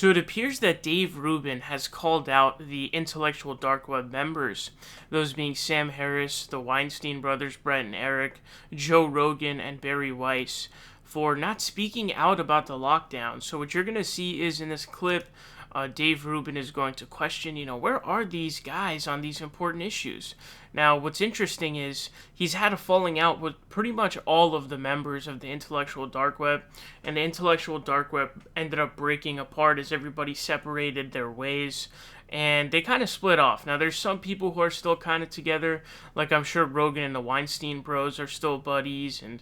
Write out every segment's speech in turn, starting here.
So it appears that Dave Rubin has called out the intellectual dark web members, those being Sam Harris, the Weinstein brothers, Brett and Eric, Joe Rogan, and Barry Weiss, for not speaking out about the lockdown. So what you're going to see is in this clip, Dave Rubin is going to question, where are these guys on these important issues? Now, what's interesting is he's had a falling out with pretty much all of the members of the intellectual dark web, and the intellectual dark web ended up breaking apart as everybody separated their ways, and they kind of split off. Now, there's some people who are still kind of together, like I'm sure Rogan and the Weinstein bros are still buddies, and,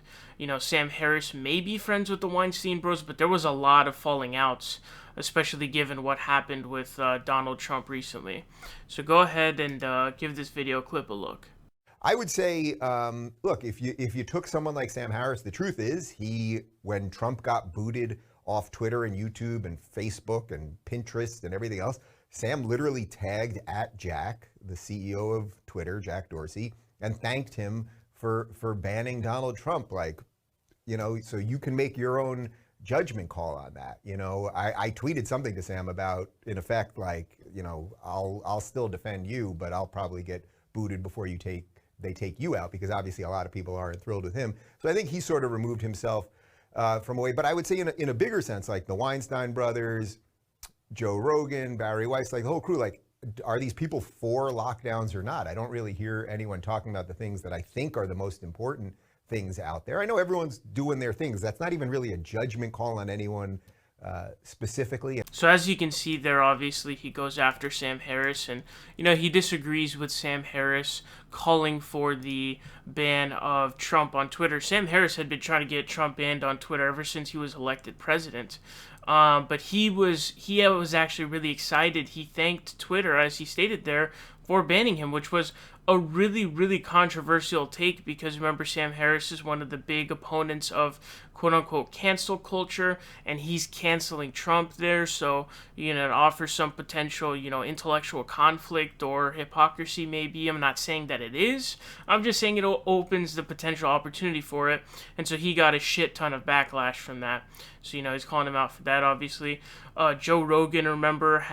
Sam Harris may be friends with the Weinstein bros, but there was a lot of falling outs, especially given what happened with Donald Trump recently. So go ahead and give this video clip a look. I would say, look, if you took someone like Sam Harris, the truth is when Trump got booted off Twitter and YouTube and Facebook and Pinterest and everything else, Sam literally tagged at Jack, the CEO of Twitter, Jack Dorsey, and thanked him for banning Donald Trump. So you can make your own judgment call on that. I tweeted something to Sam about, in effect, I'll still defend you, but I'll probably get booted before they take you out, because obviously a lot of people aren't thrilled with him. So I think he sort of removed himself from away. But I would say in a bigger sense, like the Weinstein brothers, Joe Rogan, Barry Weiss, like the whole crew, are these people for lockdowns or not? I don't really hear anyone talking about the things that I think are the most important things out there. I know everyone's doing their things. That's not even really a judgment call on anyone specifically. So as you can see there, obviously he goes after Sam Harris, and he disagrees with Sam Harris calling for the ban of Trump on Twitter. Sam Harris had been trying to get Trump banned on Twitter ever since he was elected president. But he was actually really excited. He thanked Twitter, as he stated there, for banning him, which was a really, really controversial take, because remember, Sam Harris is one of the big opponents of quote-unquote cancel culture, and he's canceling Trump there, so, it offers some potential, intellectual conflict or hypocrisy maybe. I'm not saying that it is. I'm just saying it opens the potential opportunity for it, and so he got a shit ton of backlash from that. So, he's calling him out for that, obviously. Joe Rogan, remember,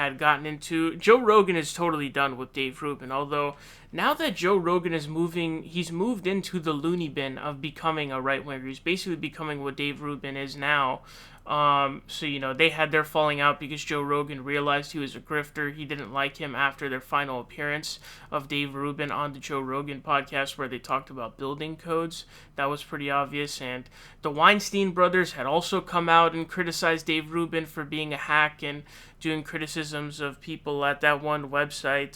Joe Rogan is totally done with Dave Rubin, although now that Joe Rogan he's moved into the loony bin of becoming a right-winger. He's basically becoming what Dave Rubin is now. So, they had their falling out because Joe Rogan realized he was a grifter. He didn't like him after their final appearance of Dave Rubin on the Joe Rogan podcast, where they talked about building codes. That was pretty obvious. And the Weinstein brothers had also come out and criticized Dave Rubin for being a hack and doing criticisms of people at that one website.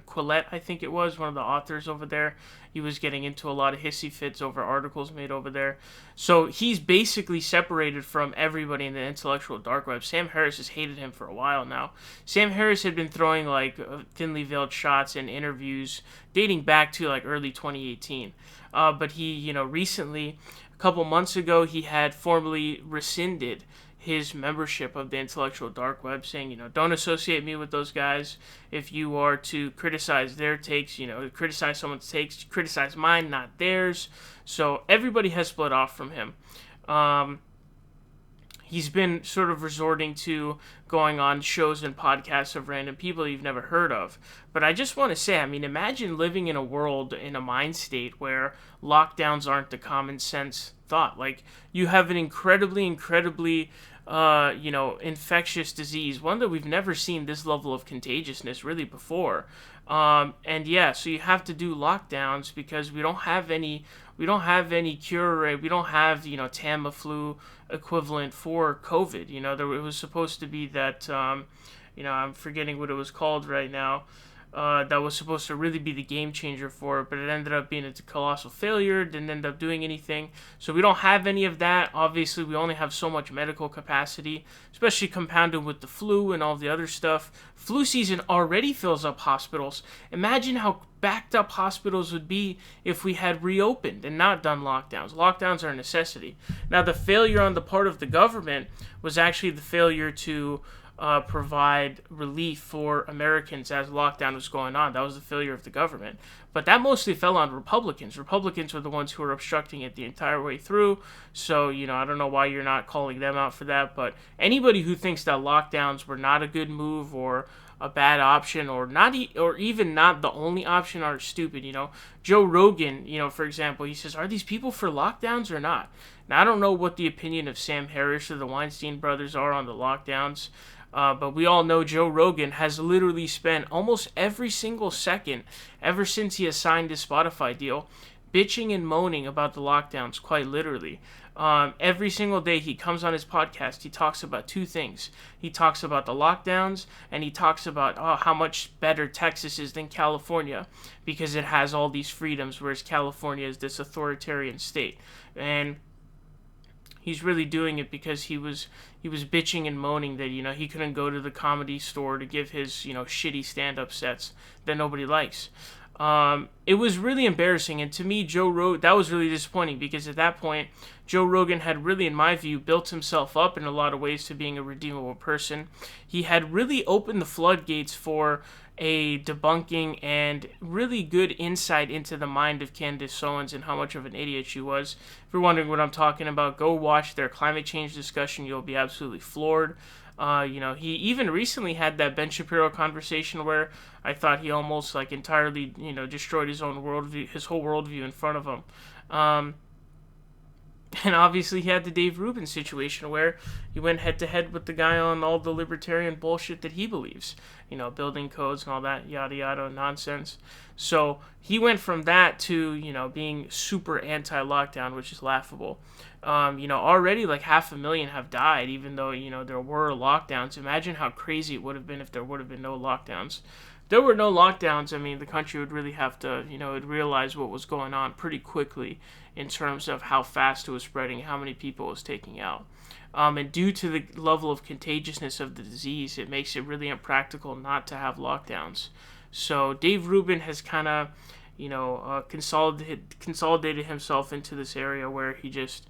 Quillette, I think it was, one of the authors over there. He was getting into a lot of hissy fits over articles made over there. So he's basically separated from everybody in the intellectual dark web. Sam Harris has hated him for a while now. Sam Harris had been throwing thinly veiled shots in interviews dating back to early 2018. But he, recently, a couple months ago, he had formally rescinded his membership of the intellectual dark web, saying, don't associate me with those guys. If you are to criticize their takes, criticize someone's takes, criticize mine, not theirs. So everybody has split off from him. He's been sort of resorting to going on shows and podcasts of random people you've never heard of. But I just want to say, imagine living in a world, in a mind state where lockdowns aren't the common sense thought. You have an incredibly infectious disease, one that we've never seen this level of contagiousness really before. So you have to do lockdowns because we don't have any cure. We don't have, Tamiflu equivalent for COVID. It was supposed to be that, I'm forgetting what it was called right now. That was supposed to really be the game changer for it, but it ended up being a colossal failure, didn't end up doing anything. So we don't have any of that. Obviously, we only have so much medical capacity, especially compounded with the flu and all the other stuff. Flu season already fills up hospitals. Imagine how backed up hospitals would be if we had reopened and not done lockdowns. Lockdowns are a necessity. Now, the failure on the part of the government was actually the failure to provide relief for Americans as lockdown was going on. That was the failure of the government. But that mostly fell on Republicans. Republicans were the ones who were obstructing it the entire way through. So, I don't know why you're not calling them out for that. But anybody who thinks that lockdowns were not a good move or a bad option or or even not the only option are stupid. Joe Rogan, for example, he says, are these people for lockdowns or not? Now, I don't know what the opinion of Sam Harris or the Weinstein brothers are on the lockdowns. But we all know Joe Rogan has literally spent almost every single second ever since he has signed his Spotify deal bitching and moaning about the lockdowns, quite literally. Every single day he comes on his podcast, he talks about two things. He talks about the lockdowns, and he talks about how much better Texas is than California because it has all these freedoms, whereas California is this authoritarian state. And he's really doing it because he was bitching and moaning that he couldn't go to the comedy store to give his shitty stand-up sets that nobody likes. It was really embarrassing, and to me, that was really disappointing because at that point, Joe Rogan had really, in my view, built himself up in a lot of ways to being a redeemable person. He had really opened the floodgates for a debunking and really good insight into the mind of Candace Owens and how much of an idiot she was. If you're wondering what I'm talking about, go watch their climate change discussion. You'll be absolutely floored. He even recently had that Ben Shapiro conversation where I thought he almost entirely, destroyed his own worldview, his whole worldview in front of him. And obviously he had the Dave Rubin situation where he went head to head with the guy on all the libertarian bullshit that he believes, building codes and all that yada yada nonsense. So he went from that to, being super anti-lockdown, which is laughable. Already 500,000 have died, even though, there were lockdowns. Imagine how crazy it would have been if there would have been no lockdowns. If there were no lockdowns, the country would really have to, it'd realize what was going on pretty quickly in terms of how fast it was spreading, how many people it was taking out. And due to the level of contagiousness of the disease, it makes it really impractical not to have lockdowns. So Dave Rubin has kind of, consolidated himself into this area where he just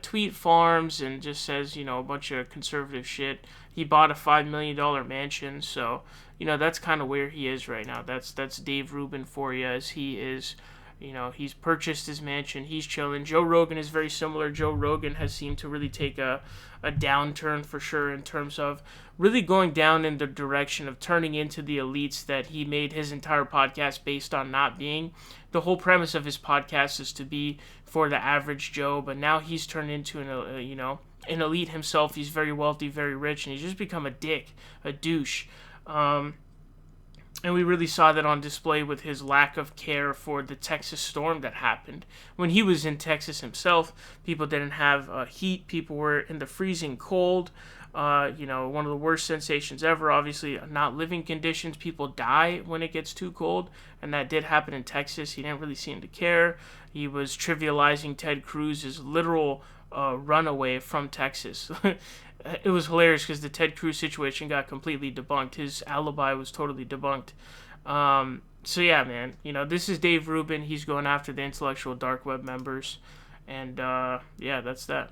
tweet farms and just says, a bunch of conservative shit. He bought a $5 million mansion, so, that's kind of where he is right now. That's Dave Rubin for you, as he is, he's purchased his mansion, he's chilling. Joe Rogan is very similar. Joe Rogan has seemed to really take a downturn for sure in terms of really going down in the direction of turning into the elites that he made his entire podcast based on not being. The whole premise of his podcast is to be for the average Joe, but now he's turned into an elite himself. He's very wealthy, very rich, and he's just become a dick, a douche. And we really saw that on display with his lack of care for the Texas storm that happened. When he was in Texas himself, people didn't have heat. People were in the freezing cold. One of the worst sensations ever. Obviously, not living conditions. People die when it gets too cold, and that did happen in Texas. He didn't really seem to care. He was trivializing Ted Cruz's literal runaway from Texas. It was hilarious because the Ted Cruz situation got completely debunked. His alibi was totally debunked. So yeah, man, this is Dave Rubin. He's going after the intellectual dark web members, and yeah, that's that.